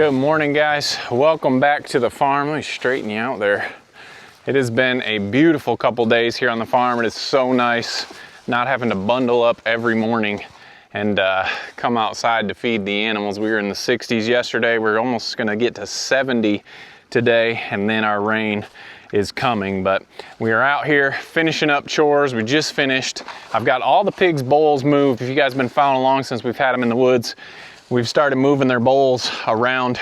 Good morning, guys. Welcome back to the farm. Let me straighten you out there. It has been a beautiful couple days here on the farm. It is so nice not having to bundle up every morning and come outside to feed the animals. We were in the 60s yesterday. We're almost gonna get to 70 today, and then our rain is coming. But we are out here finishing up chores. We just finished. I've got all the pigs' bowls moved. If you guys have been following along since we've had them in the woods, we've started moving their bowls around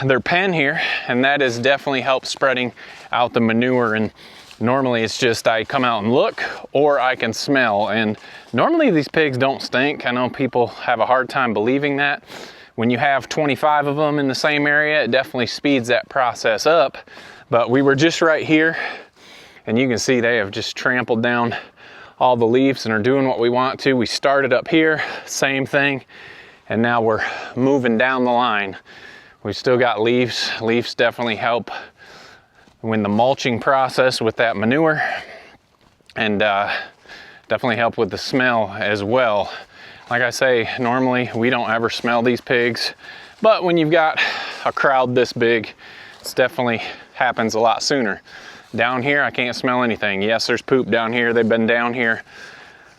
their pen here, and that has definitely helped spreading out the manure. And normally it's just I come out and look, or I can smell, and normally these pigs don't stink. I know people have a hard time believing that. When you have 25 of them in the same area, it definitely speeds that process up. But we were just right here, and you can see they have just trampled down all the leaves and are doing what we want to. We started up here, same thing, and now we're moving down the line. We've still got leaves. Leaves definitely help when the mulching process with that manure, and definitely help with the smell as well. Like I say, normally we don't ever smell these pigs, but when you've got a crowd this big, it definitely happens a lot sooner. Down here, I can't smell anything. Yes, there's poop down here. They've been down here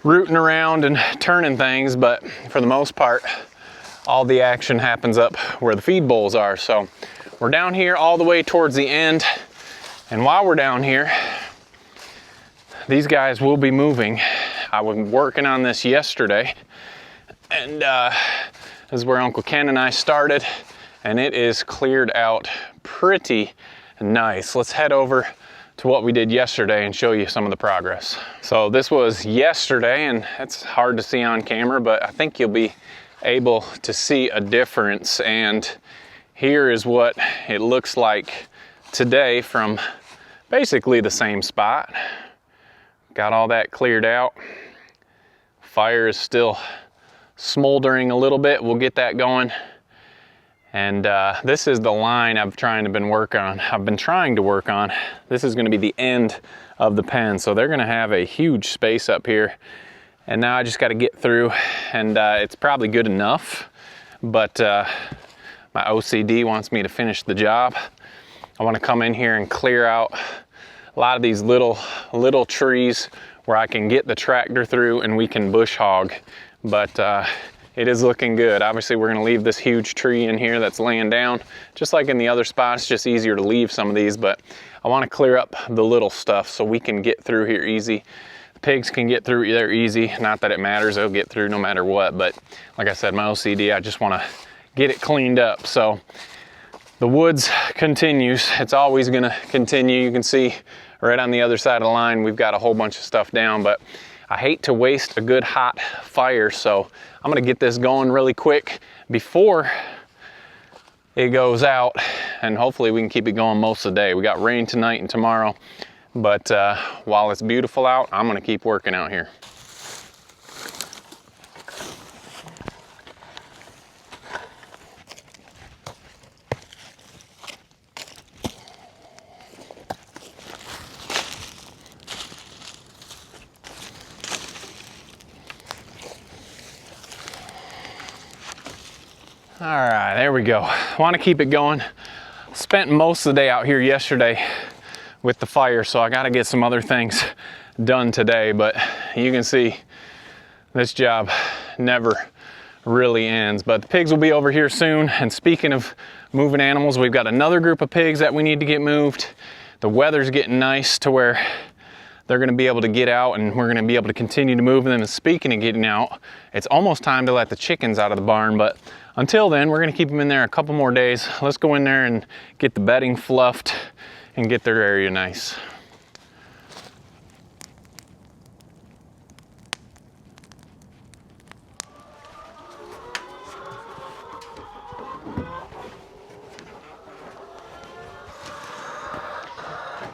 rooting around and turning things, but for the most part, all the action happens up where the feed bowls are. So we're down here all the way towards the end, and while we're down here, these guys will be moving. I was working on this yesterday, and this is where Uncle Ken and I started, and it is cleared out pretty nice. Let's head over to what we did yesterday and show you some of the progress. So this was yesterday, and it's hard to see on camera, but I think you'll be able to see a difference. And here is what it looks like today from basically the same spot. Got all that cleared out. Fire is still smoldering a little bit. We'll get that going. And this is the line I've been trying to work on. This is gonna be the end of the pen. So they're gonna have a huge space up here. And now I just gotta get through, and it's probably good enough, but my OCD wants me to finish the job. I wanna come in here and clear out a lot of these little trees where I can get the tractor through and we can bush hog. But it is looking good. Obviously, we're gonna leave this huge tree in here that's laying down. Just like in the other spots, it's just easier to leave some of these, but I wanna clear up the little stuff so we can get through here easy. The pigs can get through there easy. Not that it matters, they'll get through no matter what, but like I said, my OCD, I just wanna get it cleaned up. So the woods continues. It's always gonna continue. You can see right on the other side of the line, we've got a whole bunch of stuff down, but I hate to waste a good hot fire, so I'm gonna get this going really quick before it goes out, and hopefully we can keep it going most of the day. We got rain tonight and tomorrow, but while it's beautiful out, I'm gonna keep working out here. All right, there we go. Want to keep it going. Spent most of the day out here yesterday with the fire, so I got to get some other things done today, but you can see this job never really ends. But the pigs will be over here soon, and speaking of moving animals, we've got another group of pigs that we need to get moved. The weather's getting nice to where they're gonna be able to get out, and we're gonna be able to continue to move them. And speaking of getting out, it's almost time to let the chickens out of the barn, but until then, we're gonna keep them in there a couple more days. Let's go in there and get the bedding fluffed and get their area nice.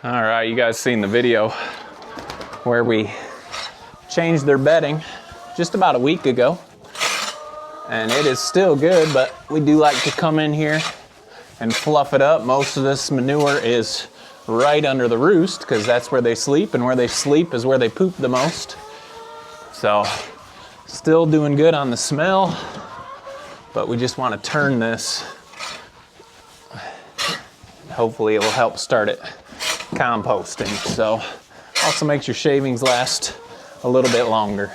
All right, you guys seen the video where we changed their bedding just about a week ago. And it is still good, but we do like to come in here and fluff it up. Most of this manure is right under the roost because that's where they sleep, and where they sleep is where they poop the most. So still doing good on the smell. but we just want to turn this. Hopefully it will help start it composting. So also makes your shavings last a little bit longer.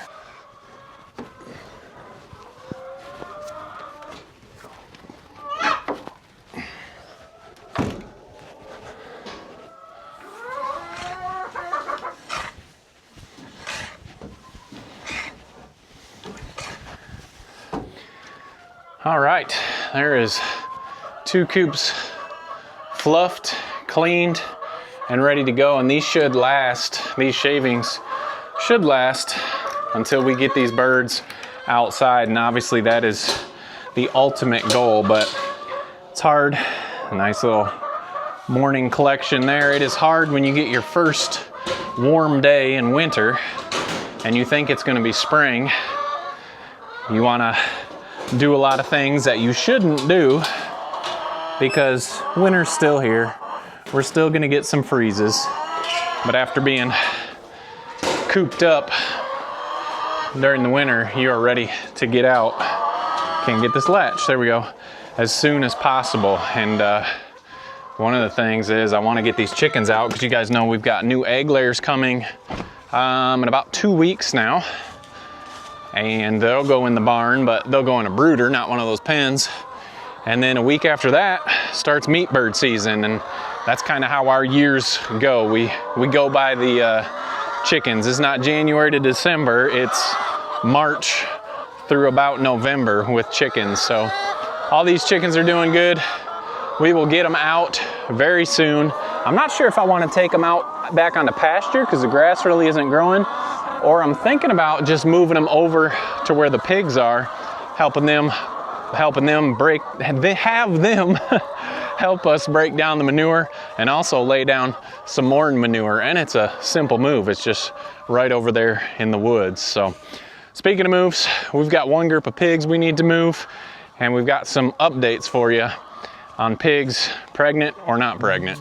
All right, there is 2 coops fluffed, cleaned, and ready to go. And these should last, these shavings should last until we get these birds outside. And obviously that is the ultimate goal, but it's hard. A nice little morning collection there. It is hard when you get your first warm day in winter and you think it's gonna be spring. You wanna do a lot of things that you shouldn't do because winter's still here. We're still gonna get some freezes, but after being cooped up during the winter, you are ready to get out. Can't get this latch, there we go, as soon as possible. And one of the things is I wanna get these chickens out because you guys know we've got new egg layers coming in about 2 weeks now. And they'll go in the barn, but they'll go in a brooder, not one of those pens. And then a week after that starts meat bird season, and that's kind of how our years go. We go by the chickens. It's not January to December, it's March through about November with chickens. So all these chickens are doing good. We will get them out very soon. I'm not sure if I want to take them out back onto pasture because the grass really isn't growing, or I'm thinking about just moving them over to where the pigs are, helping them have them help us break down the manure and also lay down some more manure. And it's a simple move. It's just right over there in the woods. So speaking of moves, we've got one group of pigs we need to move, and we've got some updates for you on pigs, pregnant or not pregnant.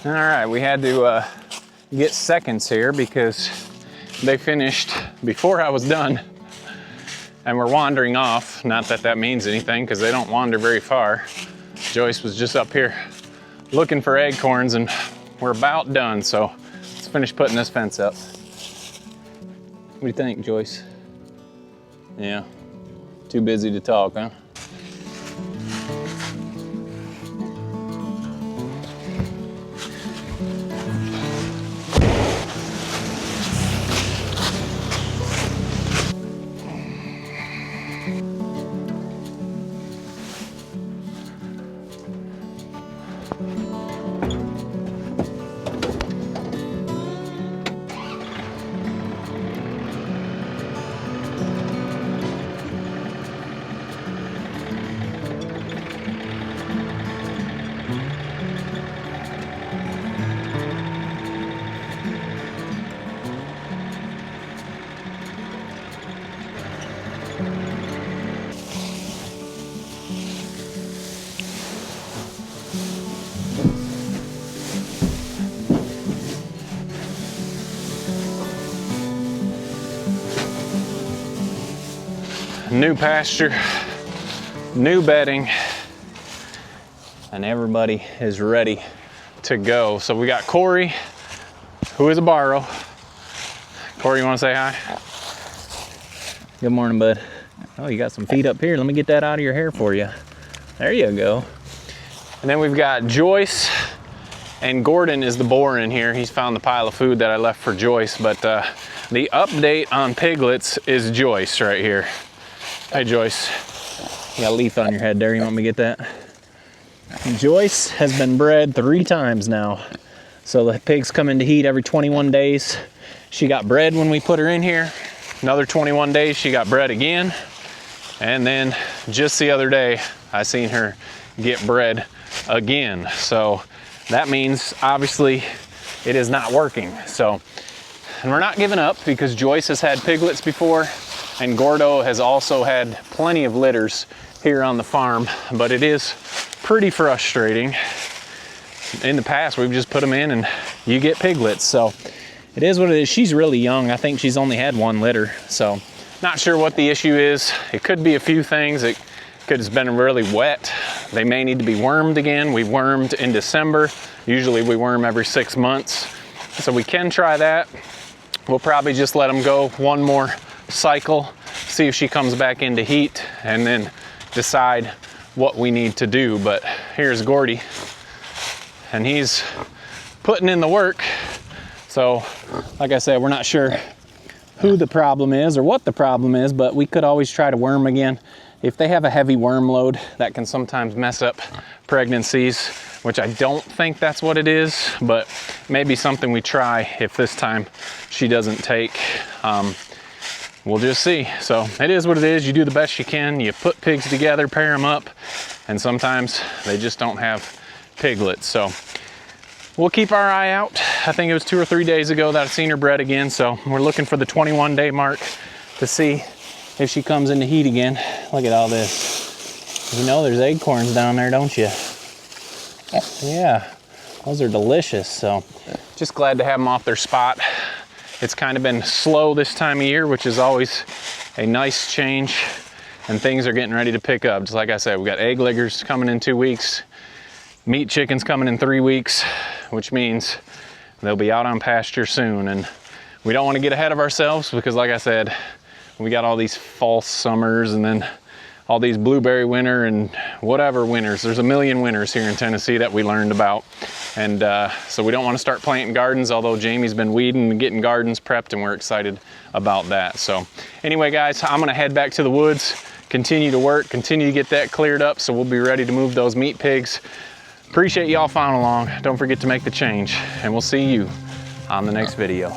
All right, we had to get seconds here because they finished before I was done and we're wandering off. Not that that means anything because they don't wander very far. Joyce was just up here looking for acorns and we're about done. So let's finish putting this fence up. What do you think, Joyce? Yeah, too busy to talk, huh? New pasture, new bedding, and everybody is ready to go. So we got Corey, who is a borrow. Corey, you want to say hi? Good morning, bud. Oh, you got some feet up here. Let me get that out of your hair for you. There you go. And then we've got Joyce, and Gordon is the boar in here. He's found the pile of food that I left for Joyce, but the update on piglets is Joyce right here. Hey, Joyce. You got a leaf on your head there. You want me to get that? Joyce has been bred 3 times now. So the pigs come into heat every 21 days. She got bred when we put her in here. Another 21 days, she got bred again. And then just the other day, I seen her get bred again. So that means obviously it is not working. So, and we're not giving up because Joyce has had piglets before and Gordo has also had plenty of litters here on the farm, but it is pretty frustrating. In the past, we've just put them in and you get piglets. So it is what it is. She's really young. I think she's only had 1 litter. So not sure what the issue is. It could be a few things. It could have been really wet. They may need to be wormed again. We wormed in December. Usually we worm every 6 months. So we can try that. We'll probably just let them go 1 more cycle, see if she comes back into heat, and then decide what we need to do. But here's Gordy, and he's putting in the work. So like I said, we're not sure who the problem is or what the problem is, but we could always try to worm again. If they have a heavy worm load, that can sometimes mess up pregnancies, which I don't think that's what it is, but maybe something we try if this time she doesn't take. We'll just see. So it is what it is. You do the best you can. You put pigs together, pair them up, and sometimes they just don't have piglets. So we'll keep our eye out. I think it was 2 or 3 days ago that I've seen her bred again. So we're looking for the 21-day mark to see if she comes into heat again. Look at all this. You know there's acorns down there, don't you? Yeah, those are delicious. So just glad to have them off their spot. It's kind of been slow this time of year, which is always a nice change, and things are getting ready to pick up. Just like I said, we got egg leggers coming in 2 weeks, meat chickens coming in 3 weeks, which means they'll be out on pasture soon. And we don't want to get ahead of ourselves because like I said, we got all these false summers and then all these blueberry winter and whatever winters. There's a million winters here in Tennessee that we learned about. And so we don't want to start planting gardens, although Jamie's been weeding and getting gardens prepped, and we're excited about that. So anyway, guys, I'm gonna head back to the woods, continue to work, continue to get that cleared up, so we'll be ready to move those meat pigs. Appreciate y'all following along. Don't forget to make the change, and we'll see you on the next video.